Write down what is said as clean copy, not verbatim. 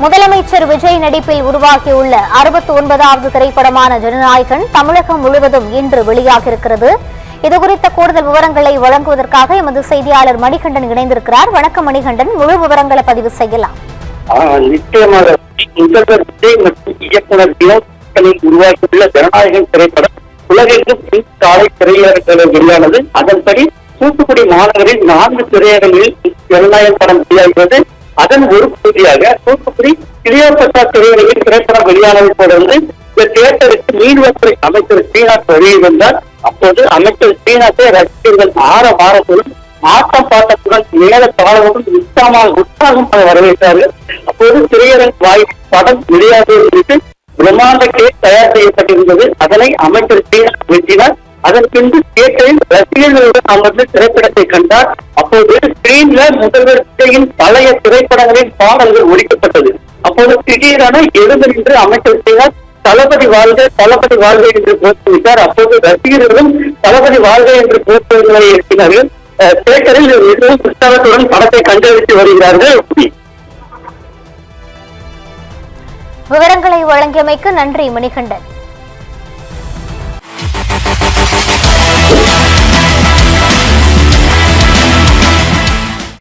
முதலமைச்சர் விஜய் நடிப்பில் உருவாகியுள்ள 69வது திரைப்படமான ஜனநாயகன் தமிழகம் முழுவதும் இன்று வெளியாகியிருக்கிறது. இதுகுறித்த கூடுதல் விவரங்களை வழங்குவதற்காக எமது செய்தியாளர் மணிகண்டன் இணைந்திருக்கிறார். வணக்கம் மணிகண்டன், முழு விவரங்களை பதிவு செய்யலாம். நிச்சயமாக முதல்வர் விஜய் மற்றும் இயக்குனர் உருவாக்கியுள்ள ஜனநாயகன் திரைப்படம் உலகெங்கும் காலை திரையரங்குகளில் வெளியானது. அதன்படி தூத்துக்குடி மாநகரில் 4 திரையரங்கில் ஜனநாயகன் படம் வெளியாகிறது. அதன் ஒரு பகுதியாக தூத்துக்குடி கிளியோபட்ரா திரையரங்கில் திரைப்படம் வெளியானதை தொடர்ந்து இந்த தியேட்டருக்கு மீன்வளத்துறை அமைச்சர் ஸ்ரீநாத் வெளியிட்டிருந்தார். அப்போது அமைச்சர் ஸ்ரீநாத்தை ரசிகர்கள் ஆரவாரத்துடன் ஆட்டம் பாட்டத்துடன் மேல தாளமுடன் உற்சாகமாக வரவேற்றார்கள். அப்போது திரையரங்கு வாயில் படம் வெளியாகுவது குறித்து பிரம்மாண்ட கேக் தயார் செய்யப்பட்டிருந்தது. அதனை அமைச்சர் ஸ்ரீநாத் வெற்றினார். அதன் பின்பு தியேட்டரில் ரசிகர்களுடன் அமர்ந்து திரைப்படத்தை கண்டார். அப்போது ஸ்கிரீன்ல முதல்வர் விஜயின் பழைய திரைப்படங்களின் பாடல்கள் ஒலிக்கப்பட்டது. அப்போது திடீரென எழுந்து நின்று அமைச்சர் ஸ்ரீநாத் தளபதி வாழ்க தளபதி வாழ்க என்று போட்டுவிட்டார். அப்போது ரசிகர்களும் தளபதி வாழ்க என்று போட்டுகளை எழுப்பினார்கள். தியேட்டரில் மிகவும் உற்சாகத்துடன் படத்தை கண்டறிந்து வருகிறார்கள். விவரங்களை வழங்கியமைக்கு நன்றி மணிகண்டன்.